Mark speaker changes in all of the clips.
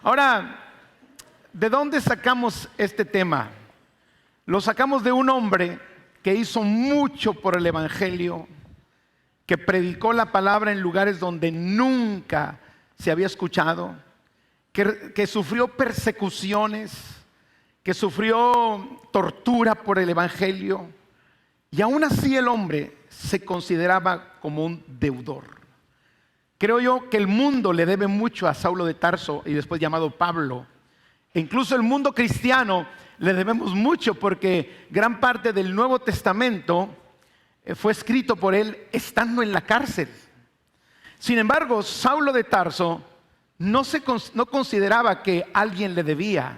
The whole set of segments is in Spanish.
Speaker 1: Ahora, ¿de dónde sacamos este tema? Lo sacamos de un hombre que hizo mucho por el Evangelio, que predicó la palabra en lugares donde nunca se había escuchado, que sufrió persecuciones, que sufrió tortura por el Evangelio, y aún así el hombre se consideraba como un deudor. Creo yo que el mundo le debe mucho a Saulo de Tarso y después llamado Pablo. E incluso el mundo cristiano le debemos mucho porque gran parte del Nuevo Testamento fue escrito por él estando en la cárcel. Sin embargo, Saulo de Tarso no consideraba que alguien le debía.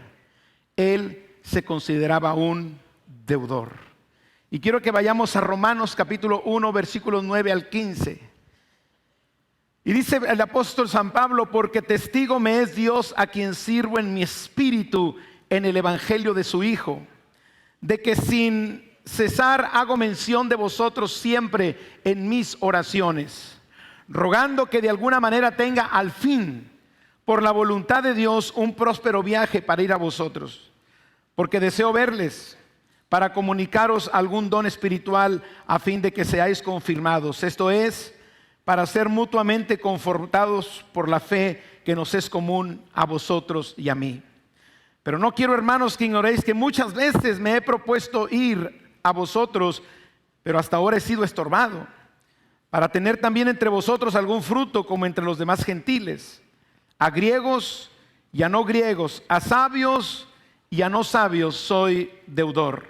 Speaker 1: Él se consideraba un deudor. Y quiero que vayamos a Romanos capítulo 1, versículos 9 al 15. Y dice el apóstol San Pablo: porque testigo me es Dios, a quien sirvo en mi espíritu en el evangelio de su Hijo, de que sin cesar hago mención de vosotros siempre en mis oraciones, rogando que de alguna manera tenga al fin, por la voluntad de Dios, un próspero viaje para ir a vosotros, porque deseo verles, para comunicaros algún don espiritual, a fin de que seáis confirmados. Esto es, para ser mutuamente confortados por la fe que nos es común a vosotros y a mí. Pero no quiero, hermanos, que ignoréis que muchas veces me he propuesto ir a vosotros, pero hasta ahora he sido estorbado, para tener también entre vosotros algún fruto como entre los demás gentiles, a griegos y a no griegos, a sabios y a no sabios soy deudor.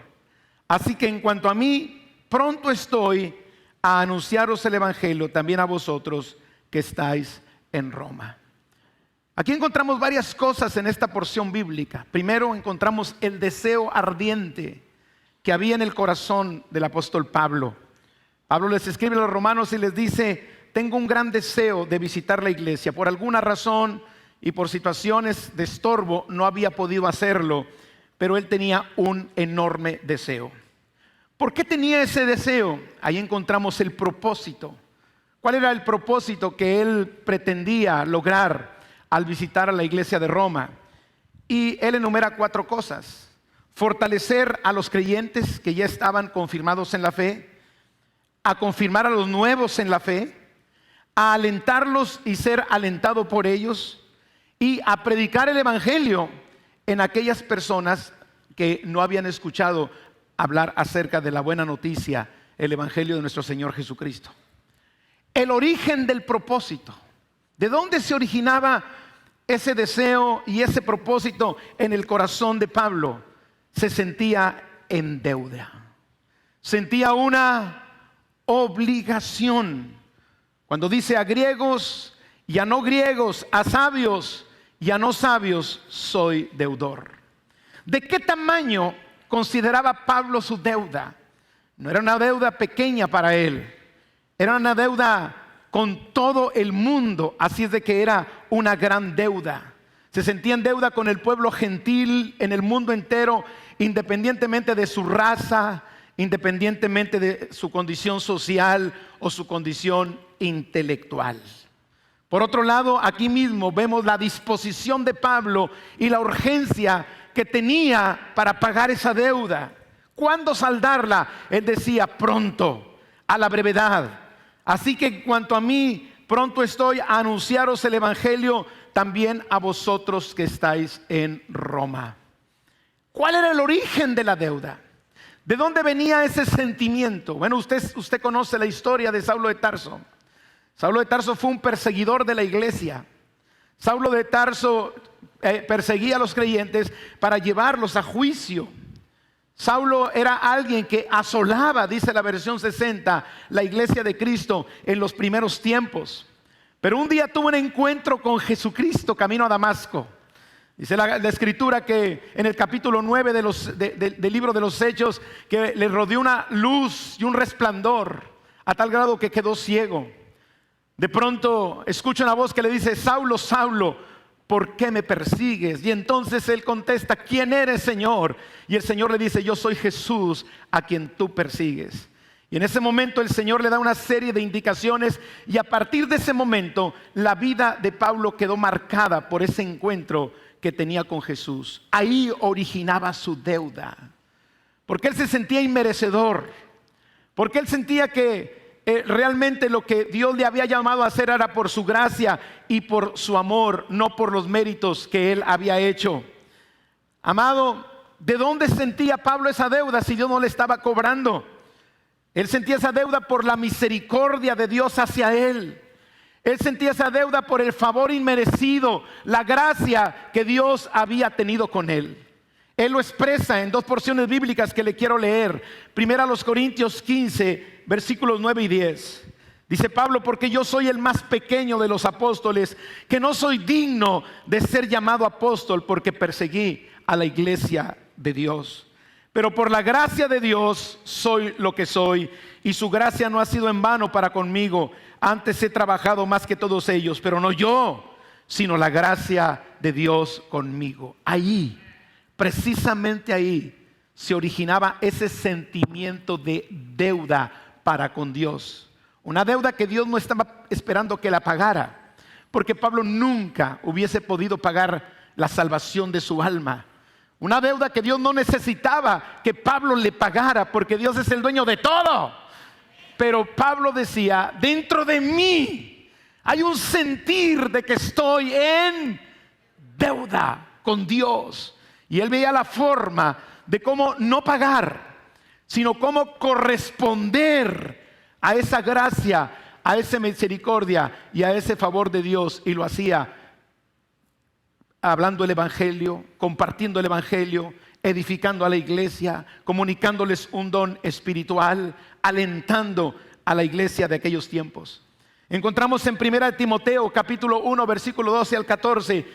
Speaker 1: Así que en cuanto a mí, pronto estoy a anunciaros el evangelio también a vosotros que estáis en Roma. Aquí encontramos varias cosas en esta porción bíblica. Primero encontramos el deseo ardiente que había en el corazón del apóstol Pablo. Pablo les escribe a los romanos y les dice: tengo un gran deseo de visitar la iglesia. Por alguna razón y por situaciones de estorbo no había podido hacerlo, pero él tenía un enorme deseo. ¿Por qué tenía ese deseo? Ahí encontramos el propósito. ¿Cuál era el propósito que él pretendía lograr al visitar a la iglesia de Roma? Y él enumera 4 cosas: fortalecer a los creyentes que ya estaban confirmados en la fe, a confirmar a los nuevos en la fe, a alentarlos y ser alentado por ellos, y a predicar el evangelio en aquellas personas que no habían escuchado hablar acerca de la buena noticia, el evangelio de nuestro Señor Jesucristo. El origen del propósito. ¿De dónde se originaba ese deseo y ese propósito en el corazón de Pablo? Se sentía en deuda. Sentía una obligación. Cuando dice a griegos y a no griegos, a sabios y a no sabios, soy deudor. ¿De qué tamaño consideraba Pablo su deuda? No era una deuda pequeña para él, era una deuda con todo el mundo, así es de que era una gran deuda. Se sentía en deuda con el pueblo gentil en el mundo entero, independientemente de su raza, independientemente de su condición social o su condición intelectual. Por otro lado, aquí mismo vemos la disposición de Pablo y la urgencia que tenía para pagar esa deuda. ¿Cuándo saldarla? Él decía: pronto, a la brevedad. Así que en cuanto a mí, pronto estoy a anunciaros el evangelio también a vosotros que estáis en Roma. ¿Cuál era el origen de la deuda? ¿De dónde venía ese sentimiento? Bueno, usted conoce la historia de Saulo de Tarso. Saulo de Tarso fue un perseguidor de la iglesia. Saulo de Tarso perseguía a los creyentes para llevarlos a juicio. Saulo era alguien que asolaba, dice la versión 60, la iglesia de Cristo en los primeros tiempos. Pero un día tuvo un encuentro con Jesucristo camino a Damasco. Dice la escritura que en el capítulo 9 del libro de los Hechos, que le rodeó una luz y un resplandor a tal grado que quedó ciego. De pronto escucha una voz que le dice: Saulo, Saulo, ¿por qué me persigues? Y entonces él contesta: ¿quién eres, Señor? Y el Señor le dice: yo soy Jesús a quien tú persigues. Y en ese momento el Señor le da una serie de indicaciones y a partir de ese momento la vida de Pablo quedó marcada por ese encuentro que tenía con Jesús. Ahí originaba su deuda, porque él se sentía inmerecedor, porque él sentía que realmente lo que Dios le había llamado a hacer era por su gracia y por su amor, no por los méritos que él había hecho. Amado, ¿de dónde sentía Pablo esa deuda si Dios no le estaba cobrando? Él sentía esa deuda por la misericordia de Dios hacia él. Él sentía esa deuda por el favor inmerecido, la gracia que Dios había tenido con él. Él lo expresa en dos porciones bíblicas que le quiero leer. Primera a los Corintios 15, versículos 9 y 10. Dice Pablo: porque yo soy el más pequeño de los apóstoles, que no soy digno de ser llamado apóstol, porque perseguí a la iglesia de Dios. Pero por la gracia de Dios soy lo que soy, y su gracia no ha sido en vano para conmigo. Antes he trabajado más que todos ellos, pero no yo, sino la gracia de Dios conmigo. Ahí, precisamente ahí, se originaba ese sentimiento de deuda para con Dios. Una deuda que Dios no estaba esperando que la pagara, porque Pablo nunca hubiese podido pagar la salvación de su alma. Una deuda que Dios no necesitaba que Pablo le pagara, porque Dios es el dueño de todo. Pero Pablo decía: dentro de mí hay un sentir de que estoy en deuda con Dios. Y él veía la forma de cómo no pagar, sino cómo corresponder a esa gracia, a esa misericordia y a ese favor de Dios. Y lo hacía hablando el evangelio, compartiendo el evangelio, edificando a la iglesia, comunicándoles un don espiritual, alentando a la iglesia de aquellos tiempos. Encontramos en 1 Timoteo capítulo 1 versículo 12 al 14,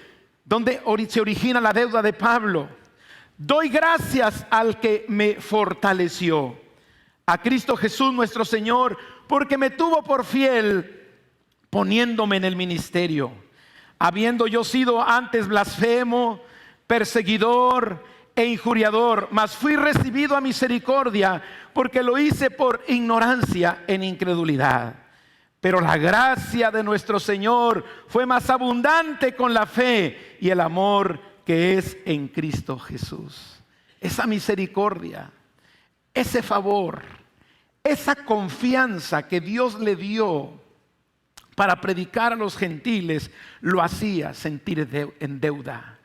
Speaker 1: donde se origina la deuda de Pablo. Doy gracias al que me fortaleció, a Cristo Jesús nuestro Señor, porque me tuvo por fiel poniéndome en el ministerio. Habiendo yo sido antes blasfemo, perseguidor e injuriador, mas fui recibido a misericordia, porque lo hice por ignorancia en incredulidad. Pero la gracia de nuestro Señor fue más abundante con la fe y el amor que es en Cristo Jesús. Esa misericordia, ese favor, esa confianza que Dios le dio para predicar a los gentiles, lo hacía sentir en deuda.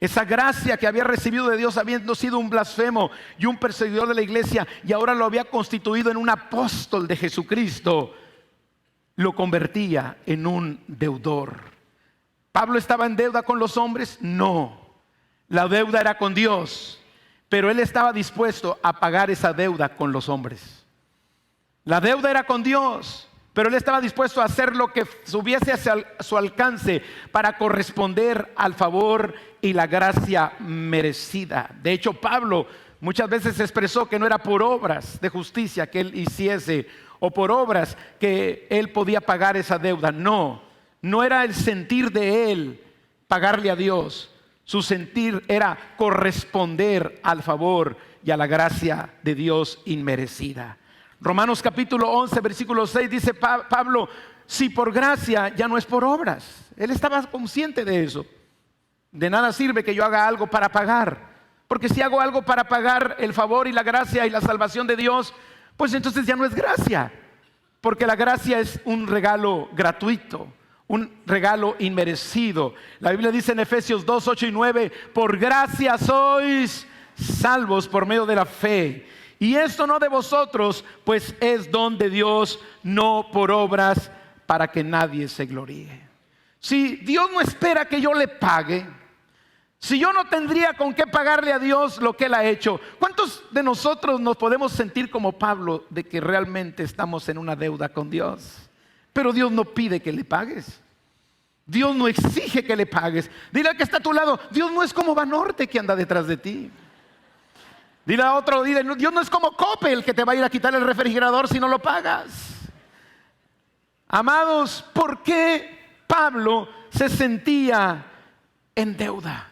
Speaker 1: Esa gracia que había recibido de Dios, habiendo sido un blasfemo y un perseguidor de la iglesia, y ahora lo había constituido en un apóstol de Jesucristo, lo convertía en un deudor. ¿Pablo estaba en deuda con los hombres? No, la deuda era con Dios, pero él estaba dispuesto a pagar esa deuda con los hombres. La deuda era con Dios, pero él estaba dispuesto a hacer lo que subiese a su alcance para corresponder al favor y la gracia merecida. De hecho, Pablo muchas veces expresó que no era por obras de justicia que él hiciese o por obras que él podía pagar esa deuda. No era el sentir de él pagarle a Dios. Su sentir era corresponder al favor y a la gracia de Dios inmerecida. Romanos capítulo 11 versículo 6 dice Pablo: si por gracia, ya no es por obras. Él estaba consciente de eso. De nada sirve que yo haga algo para pagar, porque si hago algo para pagar el favor y la gracia y la salvación de Dios, pues entonces ya no es gracia, porque la gracia es un regalo gratuito, un regalo inmerecido. La Biblia dice en Efesios 2, 8 y 9: por gracia sois salvos por medio de la fe. Y esto no de vosotros, pues es don de Dios, no por obras, para que nadie se gloríe. Si Dios no espera que yo le pague, si yo no tendría con qué pagarle a Dios lo que Él ha hecho, ¿cuántos de nosotros nos podemos sentir como Pablo de que realmente estamos en una deuda con Dios? Pero Dios no pide que le pagues. Dios no exige que le pagues. Dile al que está a tu lado: Dios no es como Banorte que anda detrás de ti. Dile a otro: dile, Dios no es como Coppel que te va a ir a quitar el refrigerador si no lo pagas. Amados, ¿por qué Pablo se sentía en deuda?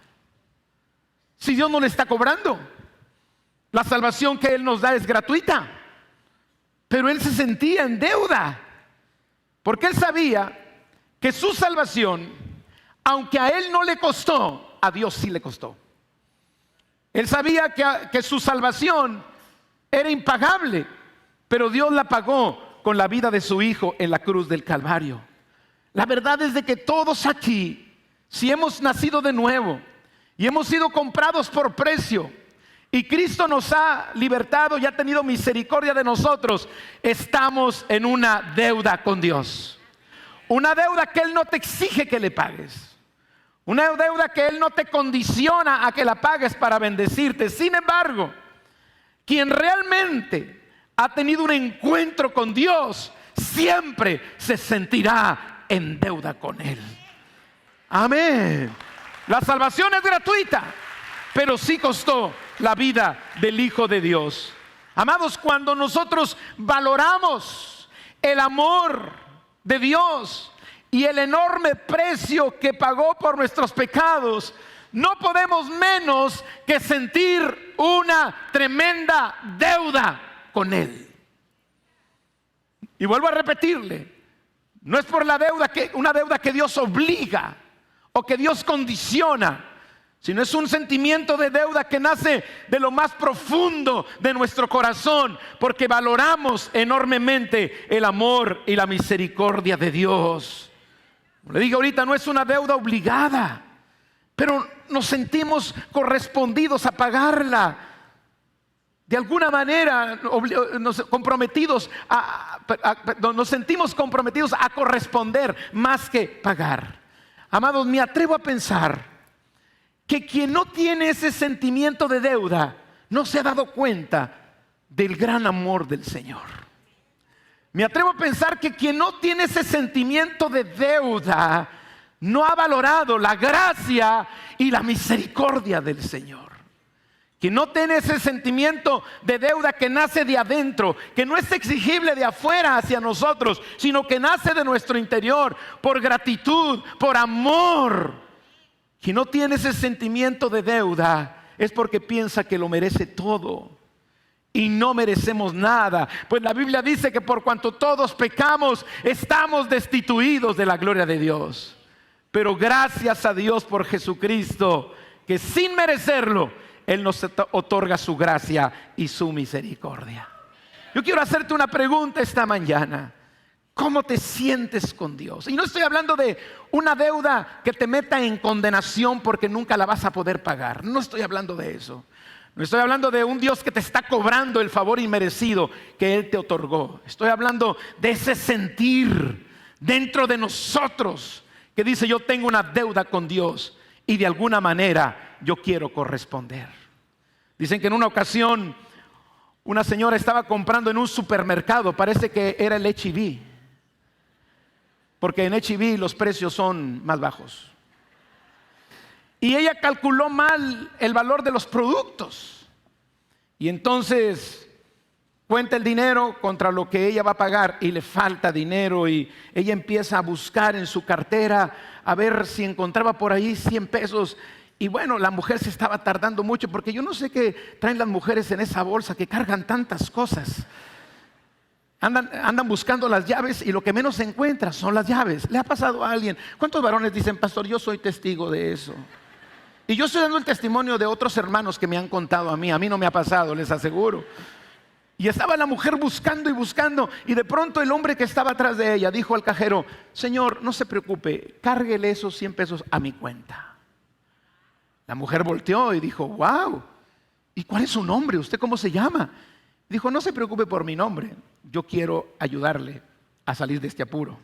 Speaker 1: Si Dios no le está cobrando, la salvación que Él nos da es gratuita. Pero él se sentía en deuda, porque él sabía que su salvación, aunque a él no le costó, a Dios sí le costó. Él sabía que su salvación era impagable, pero Dios la pagó con la vida de su Hijo en la cruz del Calvario. La verdad es de que todos aquí, si hemos nacido de nuevo y hemos sido comprados por precio, y Cristo nos ha libertado y ha tenido misericordia de nosotros, estamos en una deuda con Dios. Una deuda que Él no te exige que le pagues. Una deuda que Él no te condiciona a que la pagues para bendecirte. Sin embargo, quien realmente ha tenido un encuentro con Dios, siempre se sentirá en deuda con Él. Amén. La salvación es gratuita, pero sí costó la vida del Hijo de Dios. Amados, cuando nosotros valoramos el amor de Dios y el enorme precio que pagó por nuestros pecados, no podemos menos que sentir una tremenda deuda con Él. Y vuelvo a repetirle, no es por una deuda que Dios obliga o que Dios condiciona, sino es un sentimiento de deuda que nace de lo más profundo de nuestro corazón, porque valoramos enormemente el amor y la misericordia de Dios. Como le digo ahorita, no es una deuda obligada, pero nos sentimos correspondidos a pagarla. De alguna manera nos sentimos comprometidos a corresponder más que pagar. Amados, me atrevo a pensar que quien no tiene ese sentimiento de deuda no se ha dado cuenta del gran amor del Señor. Me atrevo a pensar que quien no tiene ese sentimiento de deuda no ha valorado la gracia y la misericordia del Señor. Quien no tiene ese sentimiento de deuda que nace de adentro, que no es exigible de afuera hacia nosotros, sino que nace de nuestro interior por gratitud, por amor. Quien no tiene ese sentimiento de deuda es porque piensa que lo merece todo y no merecemos nada. Pues la Biblia dice que por cuanto todos pecamos, estamos destituidos de la gloria de Dios. Pero gracias a Dios por Jesucristo, que sin merecerlo, Él nos otorga su gracia y su misericordia. Yo quiero hacerte una pregunta esta mañana. ¿Cómo te sientes con Dios? Y no estoy hablando de una deuda que te meta en condenación porque nunca la vas a poder pagar. No estoy hablando de eso. No estoy hablando de un Dios que te está cobrando el favor inmerecido que Él te otorgó. Estoy hablando de ese sentir dentro de nosotros que dice: yo tengo una deuda con Dios y de alguna manera yo quiero corresponder. Dicen que en una ocasión una señora estaba comprando en un supermercado, parece que era el H-E-B, porque en H-E-B los precios son más bajos. Y ella calculó mal el valor de los productos. Y entonces cuenta el dinero contra lo que ella va a pagar y le falta dinero. Y ella empieza a buscar en su cartera a ver si encontraba por ahí 100 pesos. Y bueno, la mujer se estaba tardando mucho, porque yo no sé qué traen las mujeres en esa bolsa que cargan tantas cosas. Andan buscando las llaves y lo que menos se encuentra son las llaves. ¿Le ha pasado a alguien? ¿Cuántos varones dicen: pastor, yo soy testigo de eso? Y yo estoy dando el testimonio de otros hermanos que me han contado a mí no me ha pasado, les aseguro. Y estaba la mujer buscando y buscando, y de pronto el hombre que estaba atrás de ella dijo al cajero: señor, no se preocupe, cárguele esos 100 pesos a mi cuenta. La mujer volteó y dijo: wow, ¿y cuál es su nombre? ¿Usted cómo se llama? Dijo: no se preocupe por mi nombre, yo quiero ayudarle a salir de este apuro.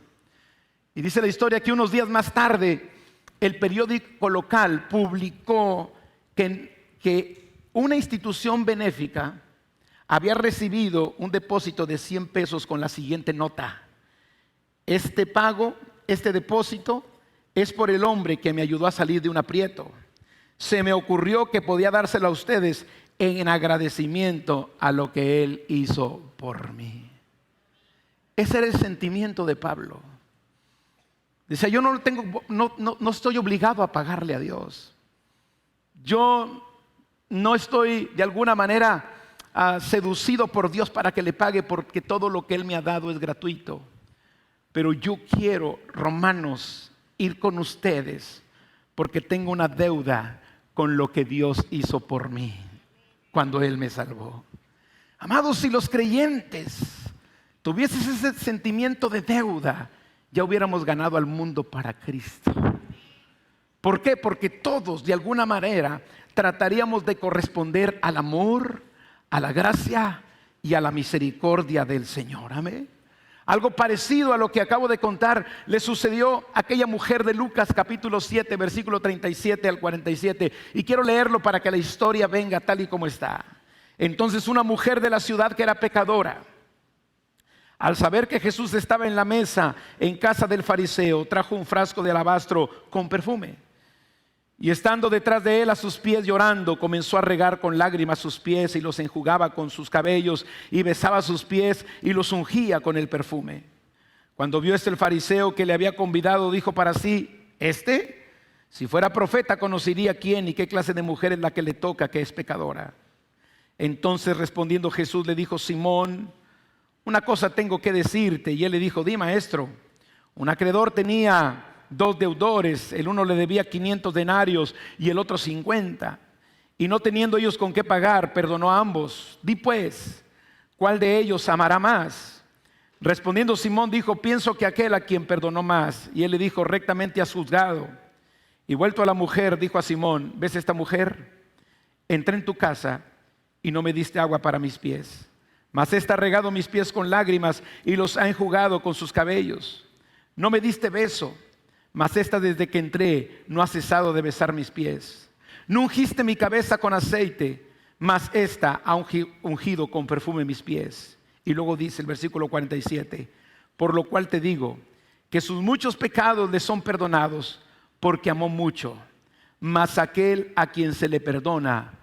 Speaker 1: Y dice la historia que unos días más tarde el periódico local publicó que una institución benéfica había recibido un depósito de 100 pesos con la siguiente nota: este depósito es por el hombre que me ayudó a salir de un aprieto. Se me ocurrió que podía dárselo a ustedes en agradecimiento a lo que Él hizo por mí. Ese era el sentimiento de Pablo. Dice: yo no estoy obligado a pagarle a Dios. Yo no estoy de alguna manera seducido por Dios para que le pague, porque todo lo que Él me ha dado es gratuito. Pero yo quiero, Romanos, ir con ustedes porque tengo una deuda con lo que Dios hizo por mí cuando Él me salvó. Amados, si los creyentes tuviesen ese sentimiento de deuda, ya hubiéramos ganado al mundo para Cristo. ¿Por qué? Porque todos de alguna manera trataríamos de corresponder al amor, a la gracia y a la misericordia del Señor. Amén. Algo parecido a lo que acabo de contar le sucedió a aquella mujer de Lucas capítulo 7, versículo 37 al 47. Y quiero leerlo para que la historia venga tal y como está. Entonces una mujer de la ciudad que era pecadora, al saber que Jesús estaba en la mesa en casa del fariseo, trajo un frasco de alabastro con perfume. Y estando detrás de él a sus pies llorando, comenzó a regar con lágrimas sus pies y los enjugaba con sus cabellos y besaba sus pies y los ungía con el perfume. Cuando vio esto el fariseo que le había convidado, dijo para sí: si fuera profeta, conocería quién y qué clase de mujer es la que le toca, que es pecadora. Entonces respondiendo Jesús le dijo: Simón, una cosa tengo que decirte. Y él le dijo: di, maestro. Un acreedor tenía 2 deudores, el uno le debía 500 denarios y el otro 50. Y no teniendo ellos con qué pagar, perdonó a ambos. Di pues, ¿cuál de ellos amará más? Respondiendo Simón dijo: pienso que aquel a quien perdonó más. Y él le dijo: rectamente has juzgado. Y vuelto a la mujer, dijo a Simón: ¿ves esta mujer? Entré en tu casa y no me diste agua para mis pies, mas ésta ha regado mis pies con lágrimas y los ha enjugado con sus cabellos. No me diste beso, mas esta desde que entré no ha cesado de besar mis pies. No ungiste mi cabeza con aceite, mas esta ha ungido con perfume mis pies. Y luego dice el versículo 47: por lo cual te digo que sus muchos pecados le son perdonados, porque amó mucho. Mas aquel a quien se le perdona,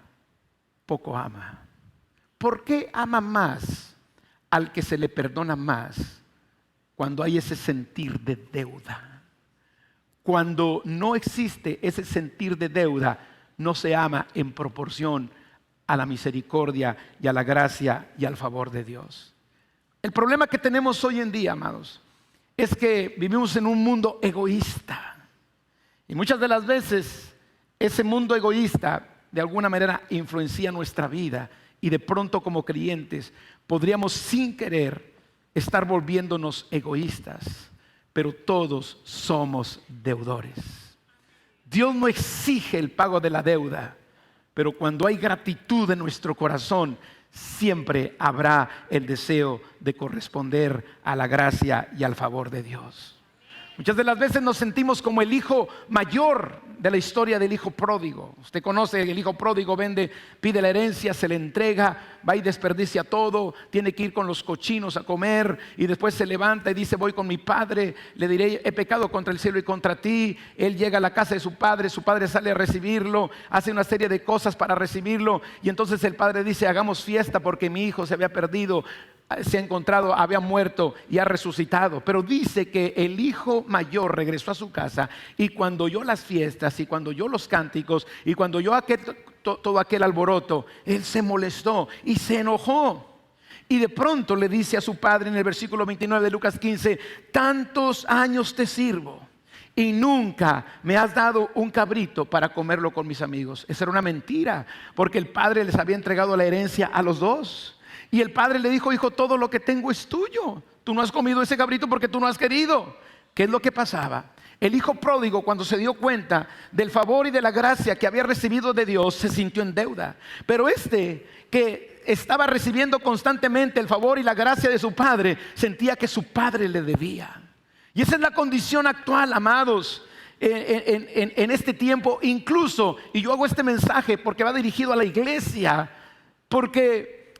Speaker 1: poco ama. ¿Por qué ama más al que se le perdona más cuando hay ese sentir de deuda? Cuando no existe ese sentir de deuda, no se ama en proporción a la misericordia y a la gracia y al favor de Dios. El problema que tenemos hoy en día, amados, es que vivimos en un mundo egoísta. Y muchas de las veces ese mundo egoísta de alguna manera influencia nuestra vida. Y de pronto, como creyentes, podríamos sin querer estar volviéndonos egoístas. Pero todos somos deudores. Dios no exige el pago de la deuda, pero cuando hay gratitud en nuestro corazón, siempre habrá el deseo de corresponder a la gracia y al favor de Dios. Muchas de las veces nos sentimos como el hijo mayor de la historia del hijo pródigo. Usted conoce, el hijo pródigo pide la herencia, se le entrega, va y desperdicia todo, tiene que ir con los cochinos a comer y después se levanta y dice: voy con mi padre, le diré: he pecado contra el cielo y contra ti. Él llega a la casa de su padre sale a recibirlo, hace una serie de cosas para recibirlo y entonces el padre dice: hagamos fiesta porque mi hijo se había perdido, se ha encontrado, había muerto y ha resucitado. Pero dice que el hijo mayor regresó a su casa y cuando oyó las fiestas y cuando oyó los cánticos y cuando oyó todo aquel alboroto, él se molestó y se enojó. Y de pronto le dice a su padre en el versículo 29 de Lucas 15: tantos años te sirvo y nunca me has dado un cabrito para comerlo con mis amigos. Esa era una mentira, porque el padre les había entregado la herencia a los dos. Y el padre le dijo: hijo, todo lo que tengo es tuyo. Tú no has comido ese cabrito porque tú no has querido. ¿Qué es lo que pasaba? El hijo pródigo, cuando se dio cuenta del favor y de la gracia que había recibido de Dios, se sintió en deuda. Pero que estaba recibiendo constantemente el favor y la gracia de su padre, sentía que su padre le debía. Y esa es la condición actual, amados, en este tiempo. Incluso, y yo hago este mensaje porque va dirigido a la iglesia, porque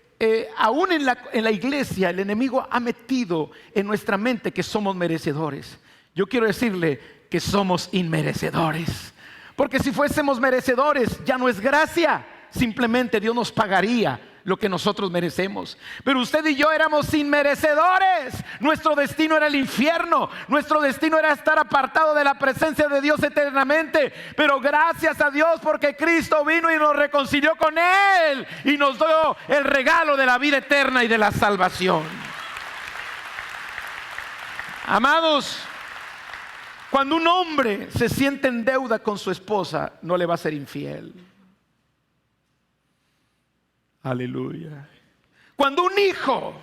Speaker 1: aún en la iglesia el enemigo ha metido en nuestra mente que somos merecedores. Yo quiero decirle que somos inmerecedores, porque si fuésemos merecedores ya no es gracia, simplemente Dios nos pagaría lo que nosotros merecemos. Pero usted y yo éramos inmerecedores. Nuestro destino era el infierno. Nuestro destino era estar apartado de la presencia de Dios eternamente. Pero gracias a Dios porque Cristo vino y nos reconcilió con Él y nos dio el regalo de la vida eterna y de la salvación. Amados, cuando un hombre se siente en deuda con su esposa, no le va a ser infiel. Aleluya. Cuando un hijo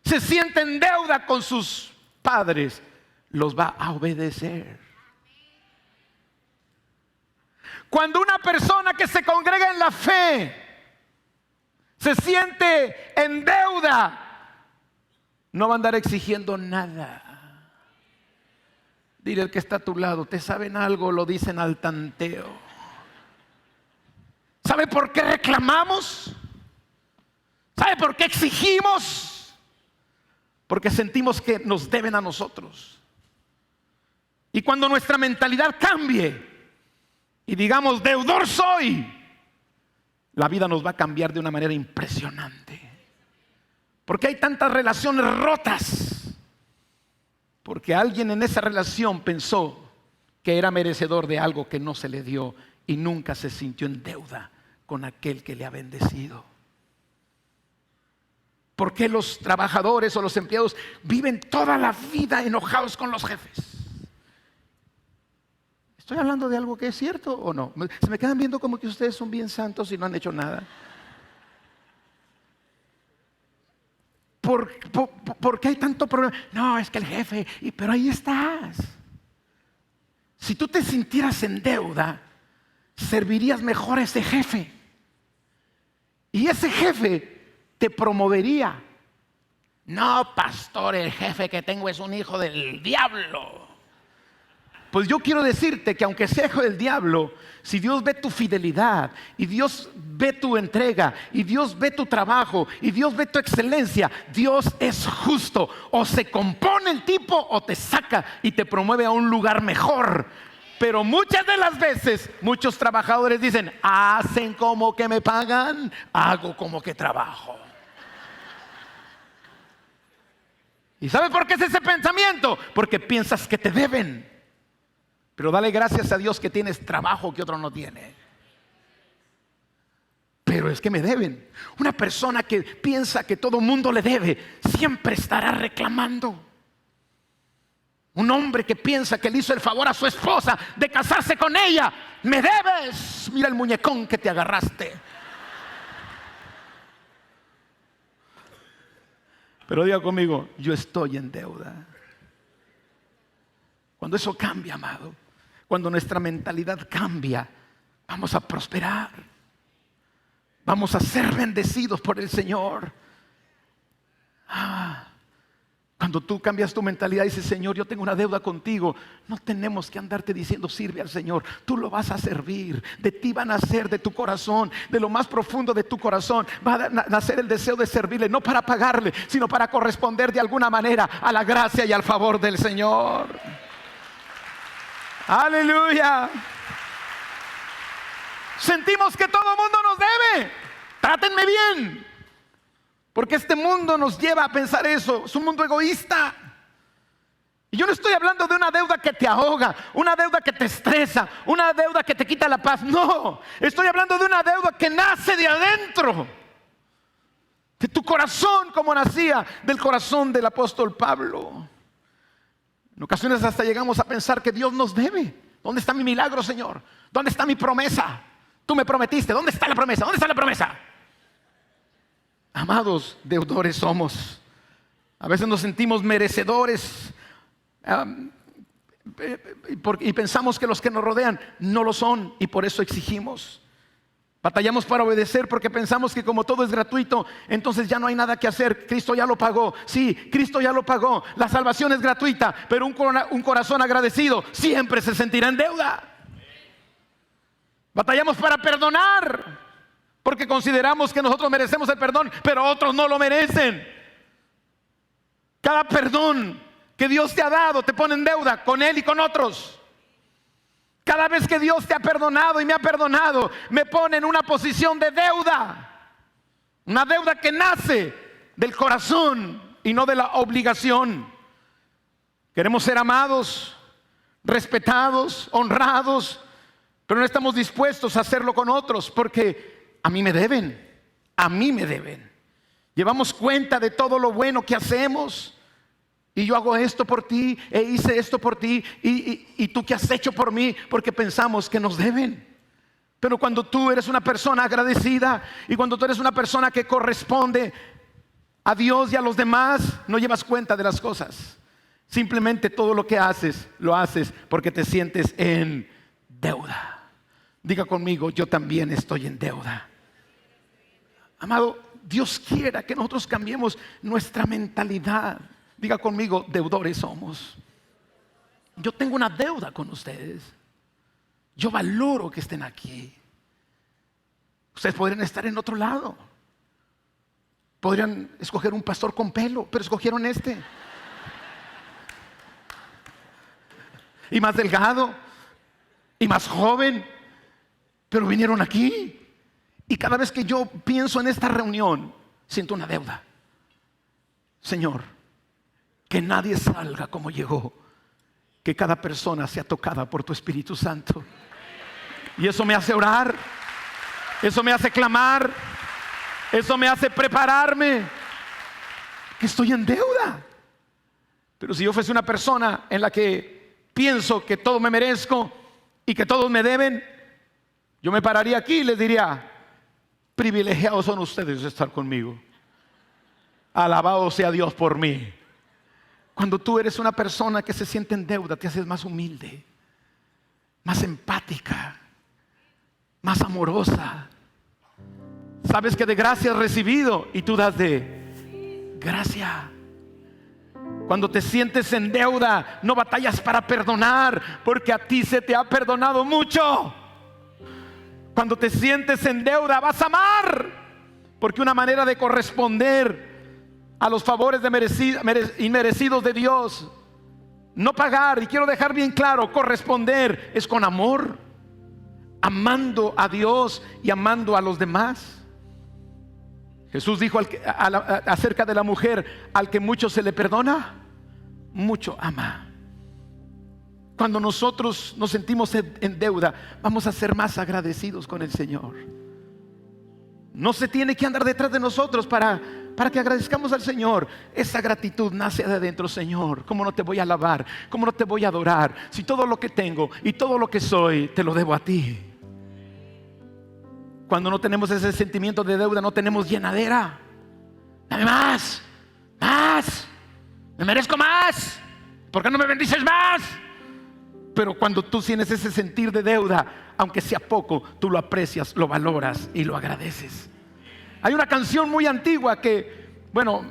Speaker 1: se siente en deuda con sus padres, los va a obedecer. Cuando una persona que se congrega en la fe se siente en deuda, no va a andar exigiendo nada. Dile al que está a tu lado, ¿te saben algo? Lo dicen al tanteo. ¿Sabe por qué reclamamos? ¿Sabe por qué exigimos? Porque sentimos que nos deben a nosotros. Y cuando nuestra mentalidad cambie y digamos, deudor soy, la vida nos va a cambiar de una manera impresionante. Porque hay tantas relaciones rotas. Porque alguien en esa relación pensó que era merecedor de algo que no se le dio y nunca se sintió en deuda con aquel que le ha bendecido. ¿Por qué los trabajadores o los empleados viven toda la vida enojados con los jefes? ¿Estoy hablando de algo que es cierto o no? Se me quedan viendo como que ustedes son bien santos y no han hecho nada. ¿Por qué hay tanto problema? No, es que el jefe, pero ahí estás. Si tú te sintieras en deuda, servirías mejor a ese jefe. Y ese jefe te promovería. No, pastor, el jefe que tengo es un hijo del diablo. Pues yo quiero decirte que aunque sea hijo del diablo, si Dios ve tu fidelidad y Dios ve tu entrega y Dios ve tu trabajo y Dios ve tu excelencia, Dios es justo. O se compone el tipo o te saca y te promueve a un lugar mejor. Pero muchas de las veces, muchos trabajadores dicen, hacen como que me pagan, hago como que trabajo. ¿Y sabes por qué es ese pensamiento? Porque piensas que te deben. Pero dale gracias a Dios que tienes trabajo que otro no tiene. Pero es que me deben. Una persona que piensa que todo mundo le debe, siempre estará reclamando. Un hombre que piensa que le hizo el favor a su esposa de casarse con ella, me debes. Mira el muñecón que te agarraste. Pero diga conmigo, yo estoy en deuda. Cuando eso cambia, amado, cuando nuestra mentalidad cambia, vamos a prosperar. Vamos a ser bendecidos por el Señor. Cuando tú cambias tu mentalidad y dices, Señor, yo tengo una deuda contigo, no tenemos que andarte diciendo, sirve al Señor. Tú lo vas a servir. De ti va a nacer, de tu corazón, de lo más profundo de tu corazón, va a nacer el deseo de servirle, no para pagarle, sino para corresponder de alguna manera a la gracia y al favor del Señor. Aleluya. Sentimos que todo el mundo nos debe. Trátenme bien. Porque este mundo nos lleva a pensar eso. Es un mundo egoísta. Y yo no estoy hablando de una deuda que te ahoga, una deuda que te estresa, una deuda que te quita la paz. No, estoy hablando de una deuda que nace de adentro, de tu corazón, como nacía del corazón del apóstol Pablo. En ocasiones hasta llegamos a pensar que Dios nos debe. ¿Dónde está mi milagro, Señor? ¿Dónde está mi promesa? Tú me prometiste. ¿Dónde está la promesa? ¿Dónde está la promesa? Amados, deudores somos. A veces nos sentimos merecedores y pensamos que los que nos rodean no lo son y por eso exigimos. Batallamos para obedecer porque pensamos que como todo es gratuito, entonces ya no hay nada que hacer. Cristo ya lo pagó. Sí, Cristo ya lo pagó. La salvación es gratuita, pero un corazón agradecido siempre se sentirá en deuda. Batallamos para perdonar porque consideramos que nosotros merecemos el perdón, pero otros no lo merecen. Cada perdón que Dios te ha dado te pone en deuda con Él y con otros. Cada vez que Dios te ha perdonado y me ha perdonado, me pone en una posición de deuda. Una deuda que nace del corazón y no de la obligación. Queremos ser amados, respetados, honrados, pero no estamos dispuestos a hacerlo con otros porque a mí me deben, a mí me deben. Llevamos cuenta de todo lo bueno que hacemos y yo hago esto por ti e hice esto por ti y tú qué has hecho por mí, porque pensamos que nos deben. Pero cuando tú eres una persona agradecida y cuando tú eres una persona que corresponde a Dios y a los demás, no llevas cuenta de las cosas. Simplemente todo lo que haces, lo haces porque te sientes en deuda. Diga conmigo, yo también estoy en deuda. Amado, Dios quiera que nosotros cambiemos nuestra mentalidad. Diga conmigo, deudores somos. Yo tengo una deuda con ustedes. Yo valoro que estén aquí. Ustedes podrían estar en otro lado. Podrían escoger un pastor con pelo, pero escogieron este. Y más delgado, y más joven, pero vinieron aquí. Y cada vez que yo pienso en esta reunión, siento una deuda. Señor, que nadie salga como llegó, que cada persona sea tocada por tu Espíritu Santo. Y eso me hace orar, eso me hace clamar, eso me hace prepararme, que estoy en deuda. Pero si yo fuese una persona en la que pienso que todo me merezco y que todos me deben, yo me pararía aquí y les diría: privilegiados son ustedes de estar conmigo. Alabado sea Dios por mí. Cuando tú eres una persona que se siente en deuda, te haces más humilde, más empática, más amorosa. Sabes que de gracia has recibido y tú das de gracia. Cuando te sientes en deuda, no batallas para perdonar, porque a ti se te ha perdonado mucho. Cuando te sientes en deuda, vas a amar, porque una manera de corresponder a los favores inmerecidos de Dios, no pagar, y quiero dejar bien claro, corresponder es con amor, amando a Dios y amando a los demás. Jesús dijo acerca de la mujer: al que mucho se le perdona, mucho ama. Cuando nosotros nos sentimos en deuda, vamos a ser más agradecidos con el Señor. No se tiene que andar detrás de nosotros para que agradezcamos al Señor. Esa gratitud nace de adentro. Señor, ¿cómo no te voy a alabar? ¿Cómo no te voy a adorar? Si todo lo que tengo y todo lo que soy te lo debo a ti. Cuando no tenemos ese sentimiento de deuda, no tenemos llenadera. Dame más, más, me merezco más. ¿Por qué no me bendices más? Pero cuando tú tienes ese sentir de deuda, aunque sea poco, tú lo aprecias, lo valoras y lo agradeces. Hay una canción muy antigua que,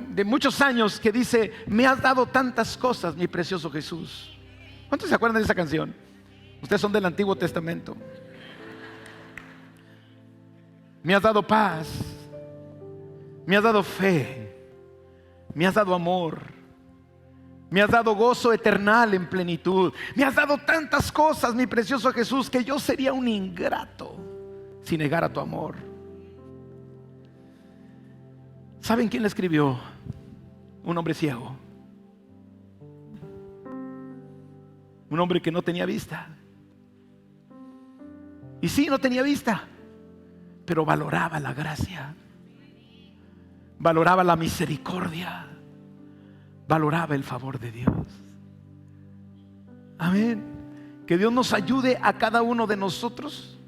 Speaker 1: de muchos años, que dice: me has dado tantas cosas, mi precioso Jesús. ¿Cuántos se acuerdan de esa canción? Ustedes son del Antiguo Testamento. Me has dado paz, me has dado fe, me has dado amor, me has dado gozo eternal en plenitud. Me has dado tantas cosas, mi precioso Jesús, que yo sería un ingrato si negara tu amor. ¿Saben quién la escribió? Un hombre ciego, un hombre que no tenía vista. Y sí, no tenía vista, pero valoraba la gracia, valoraba la misericordia, valoraba el favor de Dios. Amén. Que Dios nos ayude a cada uno de nosotros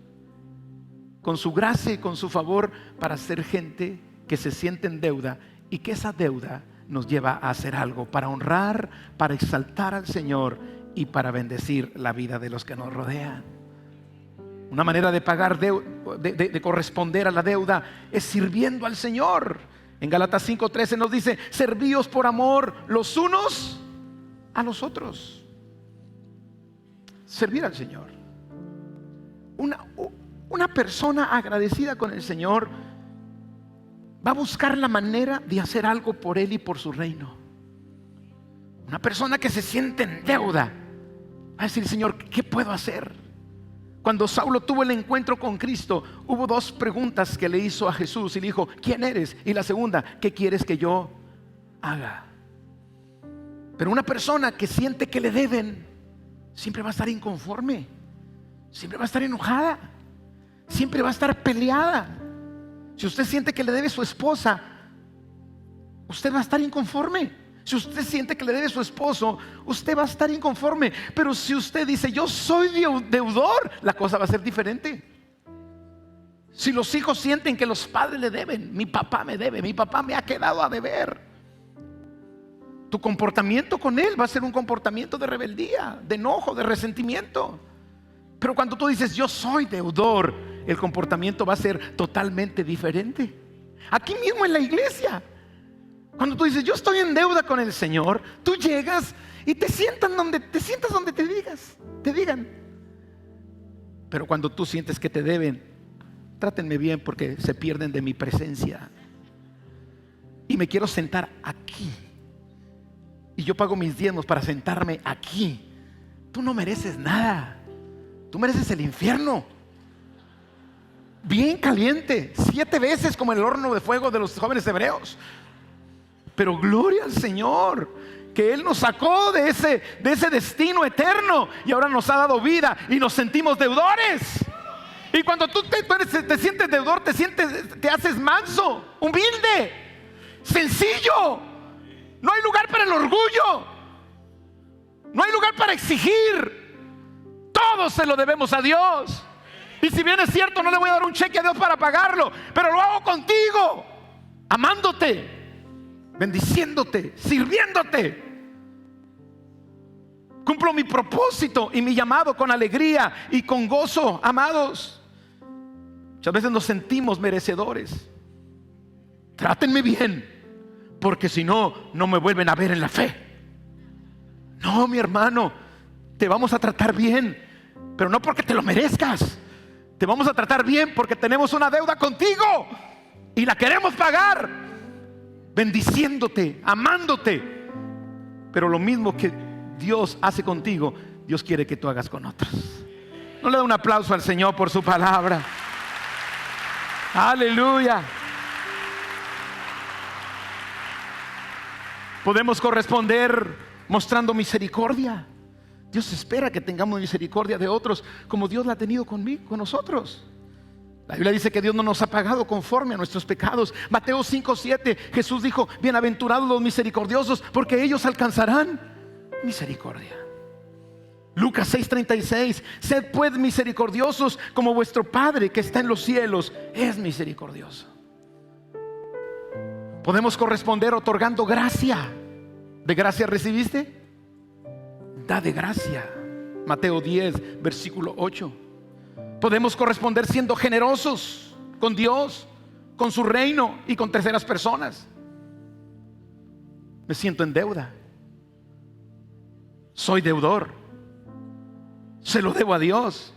Speaker 1: con su gracia y con su favor para ser gente que se siente en deuda, y que esa deuda nos lleva a hacer algo para honrar, para exaltar al Señor y para bendecir la vida de los que nos rodean. Una manera de pagar, de corresponder a la deuda, es sirviendo al Señor. En Gálatas 5:13 nos dice: servíos por amor los unos a los otros. Servir al Señor. Una persona agradecida con el Señor va a buscar la manera de hacer algo por Él y por su reino. Una persona que se siente en deuda va a decir: Señor, ¿qué puedo hacer? Cuando Saulo tuvo el encuentro con Cristo, hubo dos preguntas que le hizo a Jesús y le dijo: ¿quién eres? Y la segunda: ¿qué quieres que yo haga? Pero una persona que siente que le deben siempre va a estar inconforme, siempre va a estar enojada, siempre va a estar peleada. Si usted siente que le debe su esposa, usted va a estar inconforme. Si usted siente que le debe su esposo, usted va a estar inconforme. Pero si usted dice: yo soy deudor, la cosa va a ser diferente. Si los hijos sienten que los padres le deben: mi papá me debe, mi papá me ha quedado a deber, tu comportamiento con él va a ser un comportamiento de rebeldía, de enojo, de resentimiento. Pero cuando tú dices: yo soy deudor, el comportamiento va a ser totalmente diferente. Aquí mismo en la iglesia, cuando tú dices: yo estoy en deuda con el Señor, tú llegas y te sientas donde te digan. Pero cuando tú sientes que te deben: trátenme bien porque se pierden de mi presencia y me quiero sentar aquí, y yo pago mis diezmos para sentarme aquí. Tú no mereces nada, tú mereces el infierno, bien caliente, 7 veces como el horno de fuego de los jóvenes hebreos. Pero gloria al Señor, que Él nos sacó de ese destino eterno y ahora nos ha dado vida y nos sentimos deudores. Y cuando tú te sientes deudor, te haces manso, humilde, sencillo. No hay lugar para el orgullo, no hay lugar para exigir. Todo se lo debemos a Dios. Y si bien es cierto, no le voy a dar un cheque a Dios para pagarlo, pero lo hago contigo, amándote, bendiciéndote, sirviéndote. Cumplo mi propósito y mi llamado con alegría y con gozo, amados. Muchas veces nos sentimos merecedores. Trátenme bien, porque si no, no me vuelven a ver en la fe. No, mi hermano, te vamos a tratar bien, pero no porque te lo merezcas. Te vamos a tratar bien porque tenemos una deuda contigo y la queremos pagar, bendiciéndote, amándote. Pero lo mismo que Dios hace contigo, Dios quiere que tú hagas con otros. ¿No le da un aplauso al Señor por su palabra? Aleluya. Podemos corresponder mostrando misericordia. Dios espera que tengamos misericordia de otros como Dios la ha tenido conmigo, con nosotros. La Biblia dice que Dios no nos ha pagado conforme a nuestros pecados. Mateo 5:7, Jesús dijo: bienaventurados los misericordiosos, porque ellos alcanzarán misericordia. Lucas 6:36, sed pues misericordiosos como vuestro Padre que está en los cielos es misericordioso. Podemos corresponder otorgando gracia. ¿De gracia recibiste? Da de gracia. Mateo 10, versículo 8. Podemos corresponder siendo generosos con Dios, con su reino y con terceras personas. Me siento en deuda, soy deudor, se lo debo a Dios.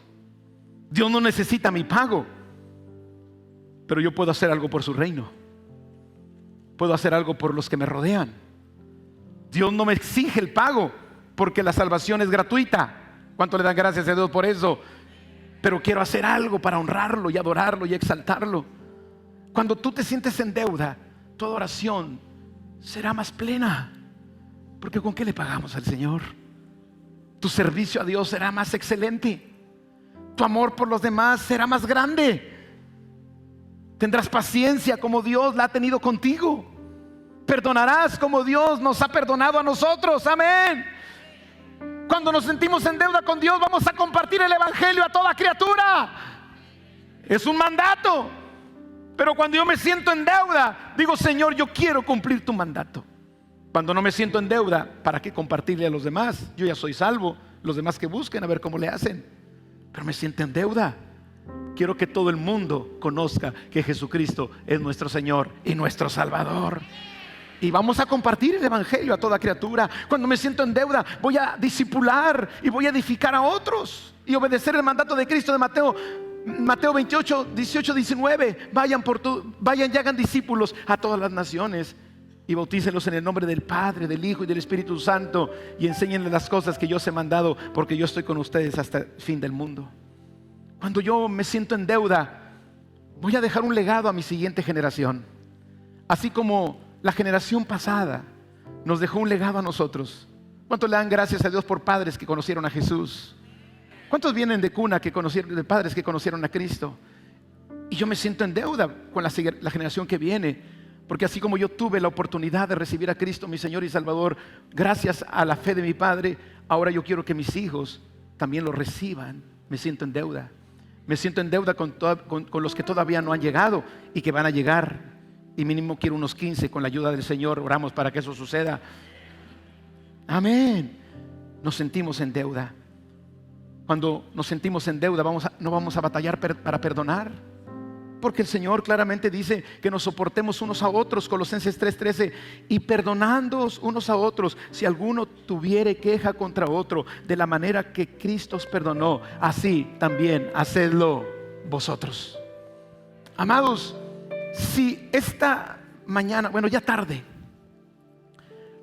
Speaker 1: Dios no necesita mi pago, pero yo puedo hacer algo por su reino, puedo hacer algo por los que me rodean. Dios no me exige el pago porque la salvación es gratuita. ¿Cuánto le dan gracias a Dios por eso? Pero quiero hacer algo para honrarlo y adorarlo y exaltarlo. Cuando tú te sientes en deuda, tu adoración será más plena, porque ¿con qué le pagamos al Señor? Tu servicio a Dios será más excelente, tu amor por los demás será más grande, tendrás paciencia como Dios la ha tenido contigo, perdonarás como Dios nos ha perdonado a nosotros. Amén. Cuando nos sentimos en deuda con Dios, vamos a compartir el evangelio a toda criatura. Es un mandato. Pero cuando yo me siento en deuda, digo: Señor, yo quiero cumplir tu mandato. Cuando no me siento en deuda, ¿para qué compartirle a los demás? Yo ya soy salvo, los demás que busquen a ver cómo le hacen. Pero me siento en deuda. Quiero que todo el mundo conozca que Jesucristo es nuestro Señor y nuestro Salvador. Y vamos a compartir el evangelio a toda criatura. Cuando me siento en deuda, voy a discipular y voy a edificar a otros y obedecer el mandato de Cristo de Mateo 28, 18, 19. Vayan y hagan discípulos a todas las naciones y bautícenlos en el nombre del Padre, del Hijo y del Espíritu Santo, y enséñenles las cosas que yo os he mandado, porque yo estoy con ustedes hasta el fin del mundo. Cuando yo me siento en deuda, voy a dejar un legado a mi siguiente generación. Así como la generación pasada nos dejó un legado a nosotros. ¿Cuántos le dan gracias a Dios por padres que conocieron a Jesús? ¿Cuántos vienen de cuna de padres que conocieron a Cristo? Y yo me siento en deuda con la generación que viene, porque así como yo tuve la oportunidad de recibir a Cristo, mi Señor y Salvador, gracias a la fe de mi padre, ahora yo quiero que mis hijos también lo reciban. Me siento en deuda. Me siento en deuda con los que todavía no han llegado y que van a llegar. Y mínimo quiero unos 15 con la ayuda del Señor. Oramos para que eso suceda. Amén. Nos sentimos en deuda. Cuando nos sentimos en deuda, no vamos a batallar para perdonar. Porque el Señor claramente dice que nos soportemos unos a otros, Colosenses 3:13, y perdonándoos unos a otros, si alguno tuviere queja contra otro, de la manera que Cristo os perdonó, así también hacedlo vosotros. Amados, si esta mañana, bueno, ya tarde,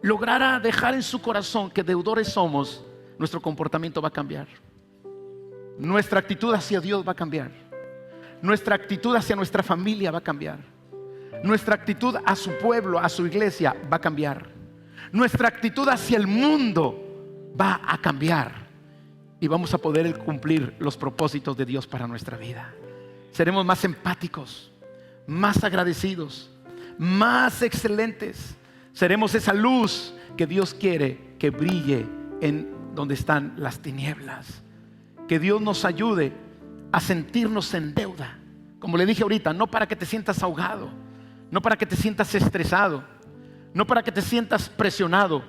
Speaker 1: lograra dejar en su corazón que deudores somos, nuestro comportamiento va a cambiar. Nuestra actitud hacia Dios va a cambiar. Nuestra actitud hacia nuestra familia va a cambiar. Nuestra actitud a su pueblo, a su iglesia va a cambiar. Nuestra actitud hacia el mundo va a cambiar. Y vamos a poder cumplir los propósitos de Dios para nuestra vida. Seremos más empáticos, más agradecidos, más excelentes. Seremos esa luz que Dios quiere que brille en donde están las tinieblas. Que Dios nos ayude a sentirnos en deuda. Como le dije ahorita, no para que te sientas ahogado, no para que te sientas estresado, no para que te sientas presionado,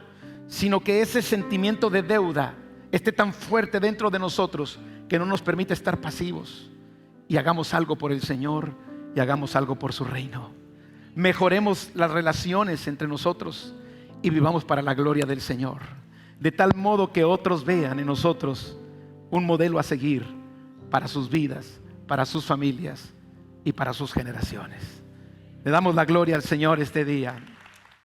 Speaker 1: sino que ese sentimiento de deuda esté tan fuerte dentro de nosotros que no nos permite estar pasivos y hagamos algo por el Señor y hagamos algo por su reino. Mejoremos las relaciones entre nosotros y vivamos para la gloria del Señor, de tal modo que otros vean en nosotros un modelo a seguir para sus vidas, para sus familias y para sus generaciones. Le damos la gloria al Señor este día.